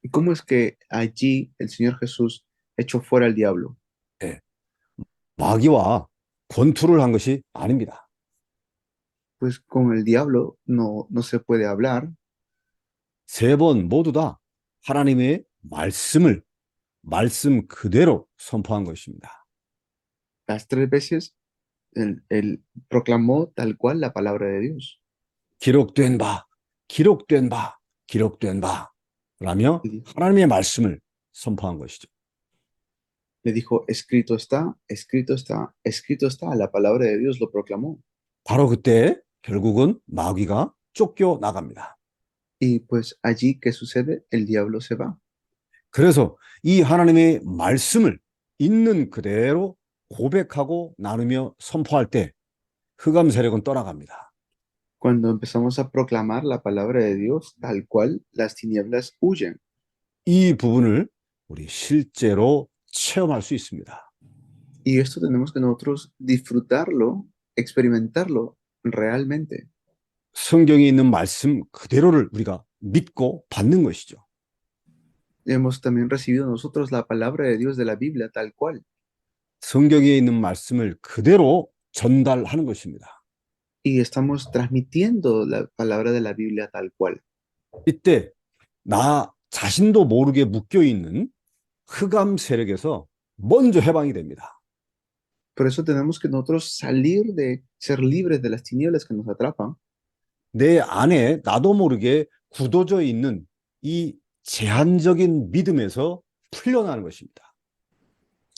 ¿Y cómo es que allí el Señor Jesús echó fuera al diablo? 마귀와 권투를 한 것이 아닙니다. Pues con el diablo no se puede hablar. 3번 모두 다 하나님의 말씀 그대로 선포한 것입니다. Las 3 veces él proclamó tal cual la palabra de Dios. 기록된 바 라며 하나님의 말씀을 선포한 것이죠. Le dijo, escrito está, escrito está, escrito está. La palabra de Dios lo proclamó. 바로 그때 결국은 마귀가 쫓겨 나갑니다. Y pues allí, ¿qué sucede? El diablo se va. 그래서 이 하나님의 말씀을 있는 그대로 고백하고 나누며 선포할 때 흑암 세력은 떠나갑니다. Cuando empezamos a proclamar la palabra de Dios tal cual, las tinieblas huyen. 이 부분을 우리 실제로 체험할 수 있습니다. Y esto tenemos que nosotros disfrutarlo, experimentarlo realmente. 성경에 있는 말씀 그대로를 우리가 믿고 받는 것이죠. Hemos también recibido nosotros la palabra de Dios de la Biblia tal cual. 성경에 있는 말씀을 그대로 전달하는 것입니다. Y estamos transmitiendo la palabra de la Biblia tal cual. 이때 나 자신도 모르게 묶여 있는 흑암 세력에서 먼저 해방이 됩니다. Por eso tenemos que nosotros salir de ser libres de las tinieblas que nos atrapan. 내 안에 나도 모르게 굳어져 있는 이 제한적인 믿음에서 풀려나는 것입니다.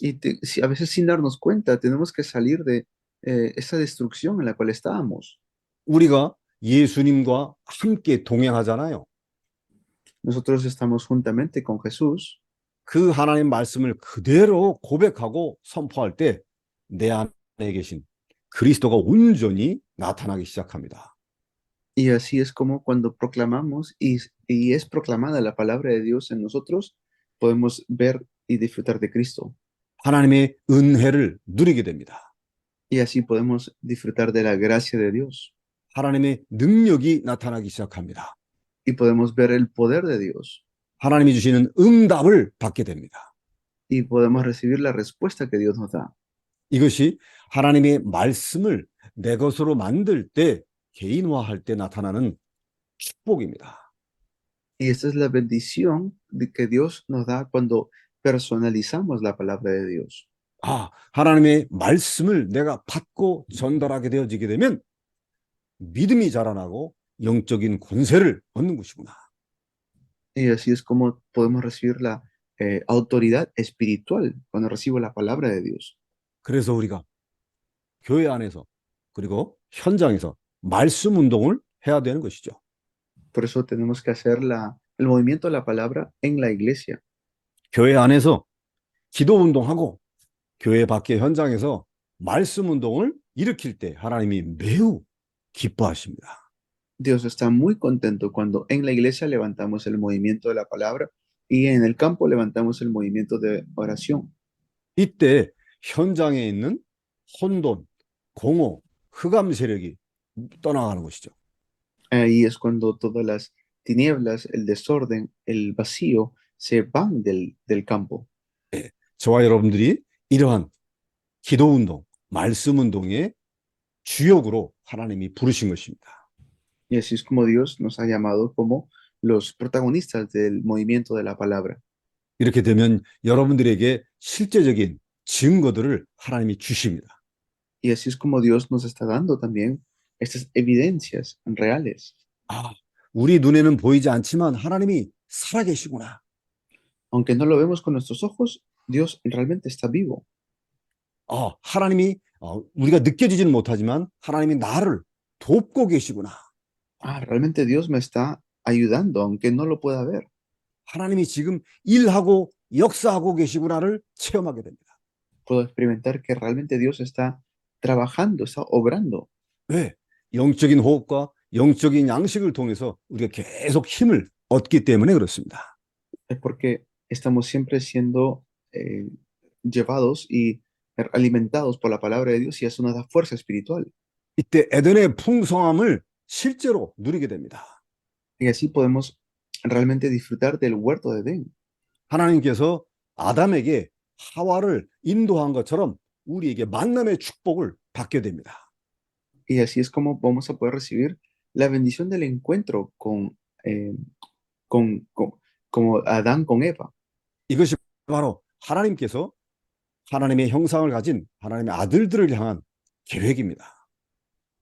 Y a veces sin darnos cuenta, tenemos que salir de esa destrucción en la cual estábamos. 우리가 예수님과 함께 동행하잖아요. Nosotros estamos juntamente con Jesús 그 하나님 말씀을 그대로 고백하고 선포할 때 내 안에 계신 그리스도가 온전히 나타나기 시작합니다. y así es como cuando proclamamos y es proclamada la palabra de Dios en nosotros, podemos ver y disfrutar de Cristo. 하나님의 은혜를 누리게 됩니다. Y así podemos disfrutar de la gracia de Dios 하나님의 능력이 나타나기 시작합니다. y podemos ver el poder de Dios 하나님이 주시는 응답을 받게 됩니다. y podemos recibir la respuesta que Dios nos da. 이것이 하나님의 말씀을 내 것으로 만들 때, 개인화할 때 나타나는 축복입니다. Y esta es la bendición que Dios nos da cuando personalizamos la palabra de Dios. 아, 하나님의 말씀을 내가 받고 전달하게 되어지게 되면 믿음이 자라나고 영적인 권세를 얻는 것이구나. Y así es como podemos recibir la autoridad espiritual cuando recibo la palabra de Dios. 그래서 우리가 교회 안에서 그리고 현장에서 말씀 운동을 해야 되는 것이죠. Por eso tenemos que hacer el movimiento de la palabra en la iglesia. 교회 안에서 기도 운동하고 교회 밖의 현장에서 말씀 운동을 일으킬 때 하나님이 매우 기뻐하십니다. Dios está muy contento cuando en la iglesia levantamos el movimiento de la palabra y en el campo levantamos el movimiento de oración. 이때 현장에 있는 혼돈, 공허, 흑암 세력이 떠나가는 것이죠. Ahí es cuando todas las tinieblas, el desorden, el vacío se van del campo. 저와 여러분들이 이러한 기도 운동, 말씀 운동의 주역으로 하나님이 부르신 것입니다. Y así es como Dios nos ha llamado como los protagonistas del movimiento de la palabra. 이렇게 되면 여러분들에게 실제적인 증거들을 하나님이 주십니다. Y así es como Dios nos está dando también estas evidencias reales. 아, 우리 눈에는 보이지 않지만 하나님이 살아계시구나. Aunque no lo vemos con nuestros ojos, Dios realmente está vivo. 하나님이 우리가 느껴지지는 못하지만 하나님이 나를 돕고 계시구나. Realmente Dios me está ayudando, aunque no lo pueda ver. 하나님이 지금 일하고 역사하고 계시구나를 체험하게 됩니다. Puedo experimentar que realmente Dios está trabajando, está obrando. 왜? 영적인 호흡과 영적인 양식을 통해서 우리가 계속 힘을 얻기 때문에 그렇습니다. Es porque estamos siempre siendo llevados y alimentados por la palabra de Dios y eso nos da fuerza espiritual. 이때 에덴의 풍성함을 실제로 누리게 됩니다. Y así podemos realmente disfrutar del huerto de Edén. 하나님께서 아담에게 하와를 인도한 것처럼 우리에게 만남의 축복을 받게 됩니다. Y así es como vamos a poder recibir la bendición del encuentro como Adán con Eva. 이것이 바로 하나님께서 하나님의 형상을 가진 하나님의 아들들을 향한 계획입니다.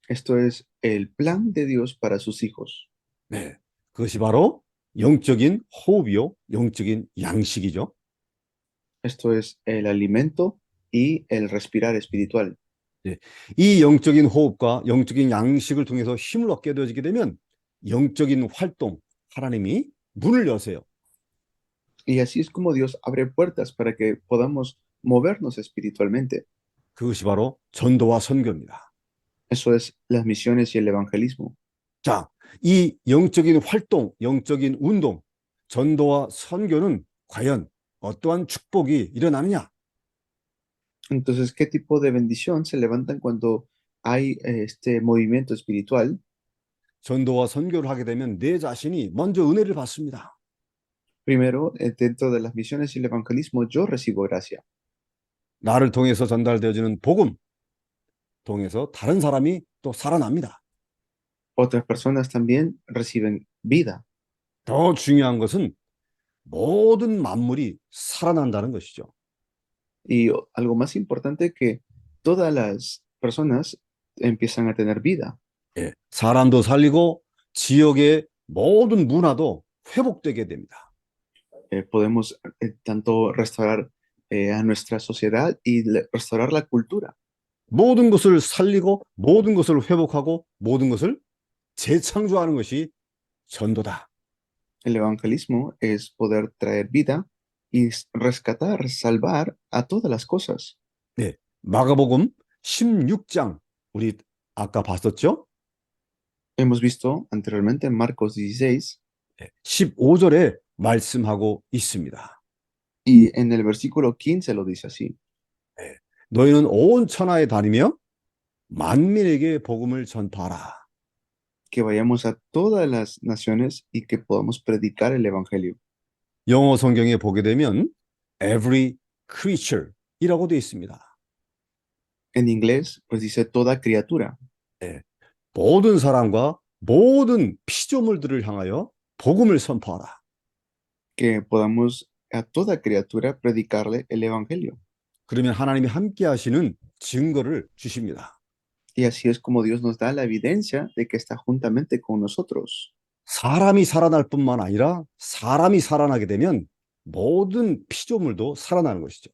Esto es el plan de Dios para sus hijos. 네, 그것이 바로 영적인 호흡이요, 영적인 양식이죠. Esto es el alimento y el respirar espiritual. 이 영적인 호흡과 영적인 양식을 통해서 힘을 얻게 되어지게 되면 영적인 활동, 하나님이 문을 여세요. Y así es como Dios abre puertas para que podamos movernos espiritualmente. 그것이 바로 전도와 선교입니다. Eso es las misiones y el evangelismo. 자, 이 영적인 활동, 영적인 운동, 전도와 선교는 과연 어떠한 축복이 일어나느냐? Entonces, ¿qué tipo de bendición se levantan cuando hay este movimiento espiritual? 전도와 선교를 하게 되면 내 자신이 먼저 은혜를 받습니다. Primero, dentro de las misiones y el evangelismo, yo recibo gracia. 나를 통해서 전달되어지는 복음 통해서 다른 사람이 또 살아납니다. Otras personas también reciben vida. 더 중요한 것은 모든 만물이 살아난다는 것이죠. Y algo más importante que todas las personas empiezan a tener vida. 예, 사람도 살리고 지역의 모든 문화도 회복되게 됩니다. Podemos tanto restaurar a nuestra sociedad y restaurar la cultura. 모든 것을 살리고 모든 것을 회복하고 모든 것을 재창조하는 것이 전도다. El evangelismo es poder traer vida y rescatar, salvar a todas las cosas. 네, 마가복음 16장 우리 아까 봤었죠? Hemos visto anteriormente en Marcos 16 15절에 말씀하고 있습니다. y en el versículo 15 lo dice así. 너희는 온 천하에 다니며 만민에게 복음을 전파하라. Que vayamos a todas las naciones y que podamos predicar el evangelio. 영어 성경에 보게 되면 every creature 이라고 되어 있습니다. En inglés, pues dice toda criatura. 모든 사람과 모든 피조물들을 향하여 복음을 선포하라. Que podamos a toda criatura predicarle el evangelio. 그러면 하나님이 함께 하시는 증거를 주십니다. Y así es como Dios nos da la evidencia de que está juntamente con nosotros. 사람이 살아날 뿐만 아니라 사람이 살아나게 되면 모든 피조물도 살아나는 것이죠.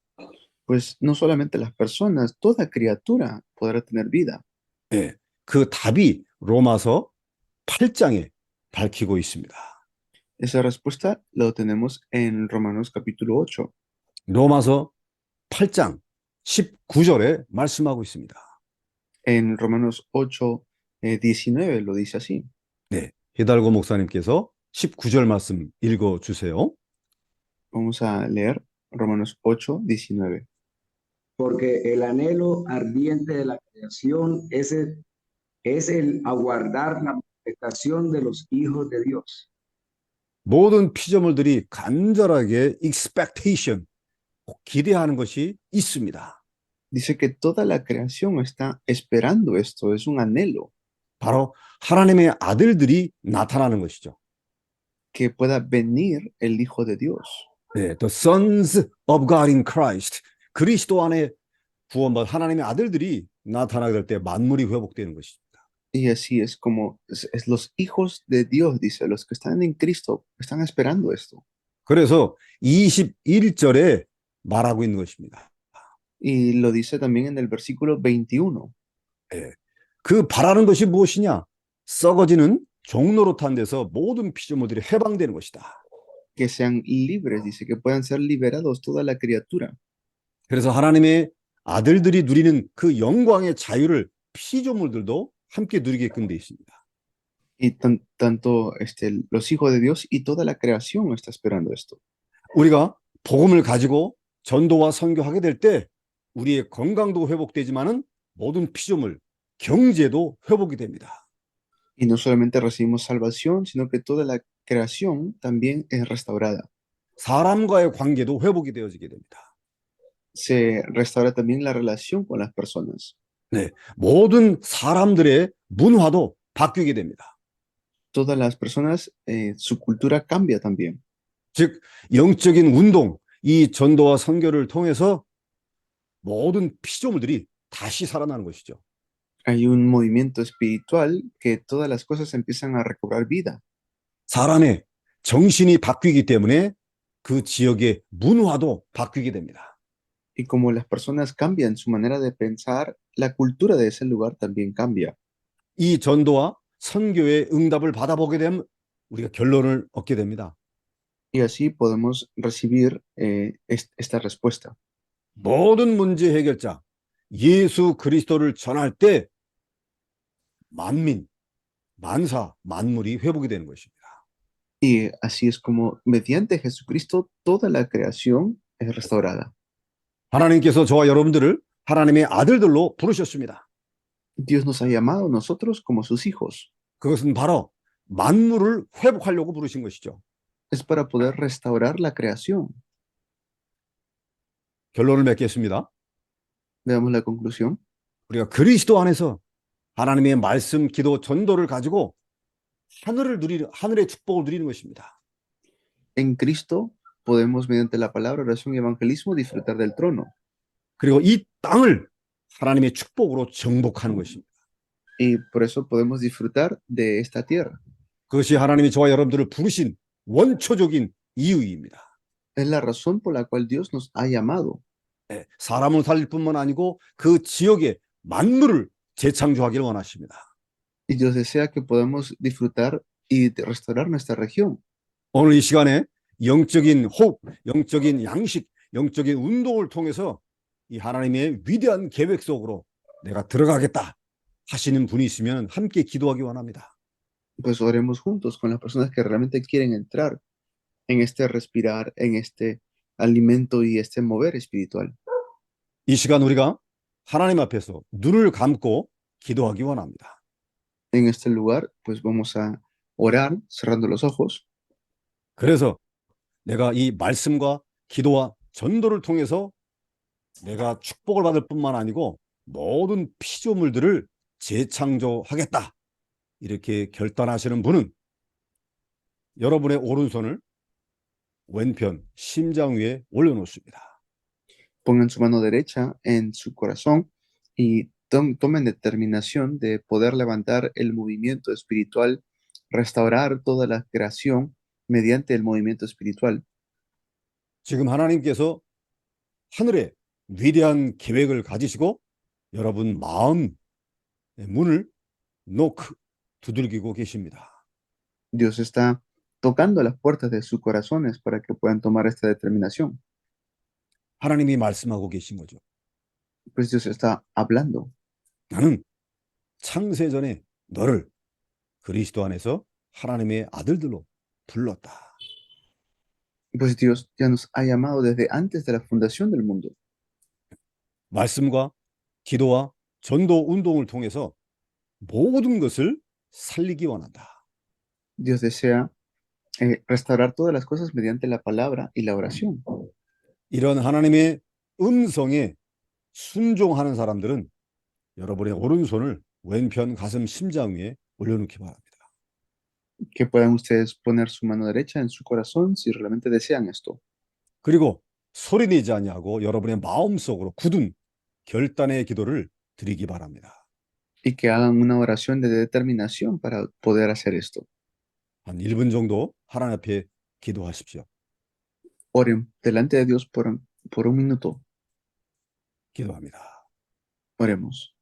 Pues no solamente las personas, toda criatura podrá tener vida. 그 답이 로마서 8장에 밝히고 있습니다. Esa respuesta lo tenemos en Romanos capítulo 8. 로마서 8장 19절에 말씀하고 있습니다. En Romanos 8, 19 lo dice así. 네, 히달고 목사님께서 19절 말씀 읽어주세요. Vamos a leer Romanos 8, 19. Porque el anhelo ardiente de la creación es el aguardar la manifestación de los hijos de Dios. 모든 피조물들이 간절하게 expectation, 기대하는 것이 있습니다. Dice que toda la creación está esperando esto, es un anhelo 바로 하나님의 아들들이 나타나는 것이죠. que pueda venir el Hijo de Dios. 네, the sons of God in Christ. 그리스도 안에 구원받은 하나님의 아들들이 나타나게 될 때 만물이 회복되는 것입니다. Y así es como es los hijos de Dios, dice, los que están en Cristo, están esperando esto. 그래서 21절에 말하고 있는 것입니다. Y lo dice también en el versículo 21. 그 바라는 것이 무엇이냐? 썩어지는 종노릇한 데서 모든 피조물들이 해방되는 것이다. Que sean libres, dice, que puedan ser liberados toda la criatura. 그래서 하나님의 아들들이 누리는 그 영광의 자유를 피조물들도 함께 누리게끔 되어 있습니다. Y tanto los hijos de Dios y toda la creación está esperando esto. 우리가 복음을 가지고 전도와 선교하게 될 때 우리의 건강도 회복되지만은 모든 피조물, 경제도 회복이 됩니다. Y no solamente recibimos salvación, sino que toda la creación también es restaurada. 사람과의 관계도 회복이 되어지게 됩니다. Se restaura también la relación con las personas. 네, 모든 사람들의 문화도 바뀌게 됩니다. Todas las personas, su cultura cambia también. 즉 영적인 운동, 이 전도와 선교를 통해서 모든 피조물들이 다시 살아나는 것이죠. Hay un movimiento espiritual que todas las cosas empiezan a recobrar vida. 사람의 정신이 바뀌기 때문에 그 지역의 문화도 바뀌게 됩니다. Y como las personas cambian su manera de pensar, la cultura de ese lugar también cambia. 이 전도와 선교의 응답을 받아보게 되면 우리가 결론을 얻게 됩니다. Y así podemos recibir esta respuesta. 모든 문제 해결자 예수 그리스도를 전할 때 만민, 만사, 만물이 회복이 되는 것입니다. Y así es como mediante Jesucristo toda la creación es restaurada. 하나님께서 저와 여러분들을 하나님의 아들들로 부르셨습니다. Dios nos ha llamado a nosotros como sus hijos. 그것은 바로 만물을 회복하려고 부르신 것이죠. Es para poder restaurar la creación. 결론을 맺겠습니다. Veamos la conclusión. 우리가 그리스도 안에서 하나님의 말씀, 기도, 전도를 가지고 하늘의 축복을 누리는 것입니다. En Cristo podemos, mediante la palabra, oración y evangelismo, disfrutar del trono. 그리고 이 땅을 하나님의 축복으로 정복하는 것입니다. Y por eso podemos disfrutar de esta tierra. 그것이 하나님이 저와 여러분들을 부르신 원초적인 이유입니다. Es la razón por la cual Dios nos ha llamado. 사람을 살릴 뿐만 아니고 그 지역의 만물을 재창조하기를 원하십니다. Y Dios desea que podamos disfrutar y restaurar nuestra región. 오늘 이 시간에 영적인 호흡, 영적인 양식, 영적인 운동을 통해서 이 하나님의 위대한 계획 속으로 내가 들어가겠다 하시는 분이 있으면 함께 기도하기 원합니다. Pues oremos juntos con las personas que realmente quieren entrar en este respirar, en este alimento y este mover espiritual. 이 시간 우리가 하나님 앞에서 눈을 감고 기도하기 원합니다. En este lugar, pues vamos a orar cerrando los ojos. 그래서 내가 이 말씀과 기도와 전도를 통해서 내가 축복을 받을 뿐만 아니고 모든 피조물들을 재창조하겠다. 이렇게 결단하시는 분은 여러분의 오른손을 왼편 심장 위에 올려놓습니다. Pongan su mano derecha en su corazón y tomen determinación de poder levantar el movimiento espiritual, restaurar toda la creación mediante el movimiento espiritual. 지금 하나님께서 하늘에 위대한 계획을 가지시고 여러분 마음 문을 노크 두들기고 계십니다. Dios está tocando las puertas de sus corazones para que puedan tomar esta determinación. 하나님이 말씀하고 계신 거죠. Pues Dios está hablando. 나는 창세전에 너를 그리스도 안에서 하나님의 아들들로 불렀다. Pues Dios ya nos ha llamado desde antes de la fundación del mundo. 말씀과 기도와 전도 운동을 통해서 모든 것을 살리기 원한다. Dios desea restaurar todas las cosas mediante la palabra y la oración. 이런 하나님의 음성에 순종하는 사람들은 여러분의 오른손을 왼편 가슴 심장 위에 올려놓기 바랍니다. Que puedan ustedes poner su mano derecha en su corazón si realmente desean esto. 그리고 소리내지 아니하고 여러분의 마음속으로 굳은 결단의 기도를 드리기 바랍니다. Y que hagan una oración de determinación para poder hacer esto. 한 1분 정도 하나님 앞에 기도하십시오. Oren delante de Dios por un minuto. 기도합니다. Oremos.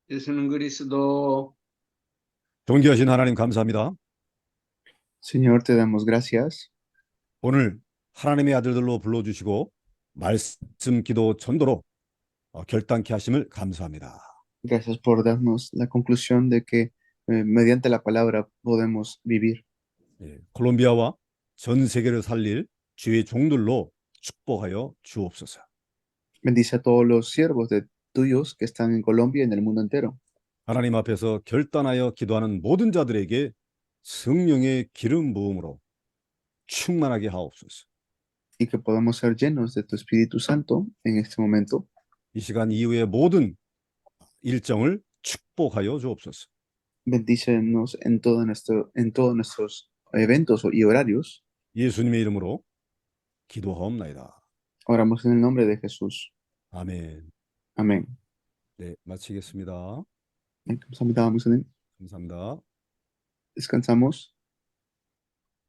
예수는 그리스도 존귀하신 하나님 감사합니다. Señor, te damos gracias. 오늘 하나님의 아들들로 불러주시고 말씀, 기도, 전도로 결단케 하심을 감사합니다. Gracias por darnos la conclusión de que mediante la palabra podemos vivir. 콜롬비아와 전 세계를 살릴 주의 종들로 축복하여 주옵소서. Bendice a todos los siervos tuyos que están en Colombia y en el mundo entero. 하나님 앞에서 결단하여 기도하는 모든 자들에게 성령의 기름 부음으로 충만하게 하옵소서. Y que podamos ser llenos de tu Espíritu Santo en este momento. 이 시간 이후의 모든 일정을 축복하여 주옵소서. Bendícenos en todos nuestros eventos y horarios. 예수님의 이름으로 기도하옵나이다. Oramos en el nombre de Jesús. 아멘. Amén. 네, 마치겠습니다. 감사합니다, 목사님. 감사합니다. Descansamos.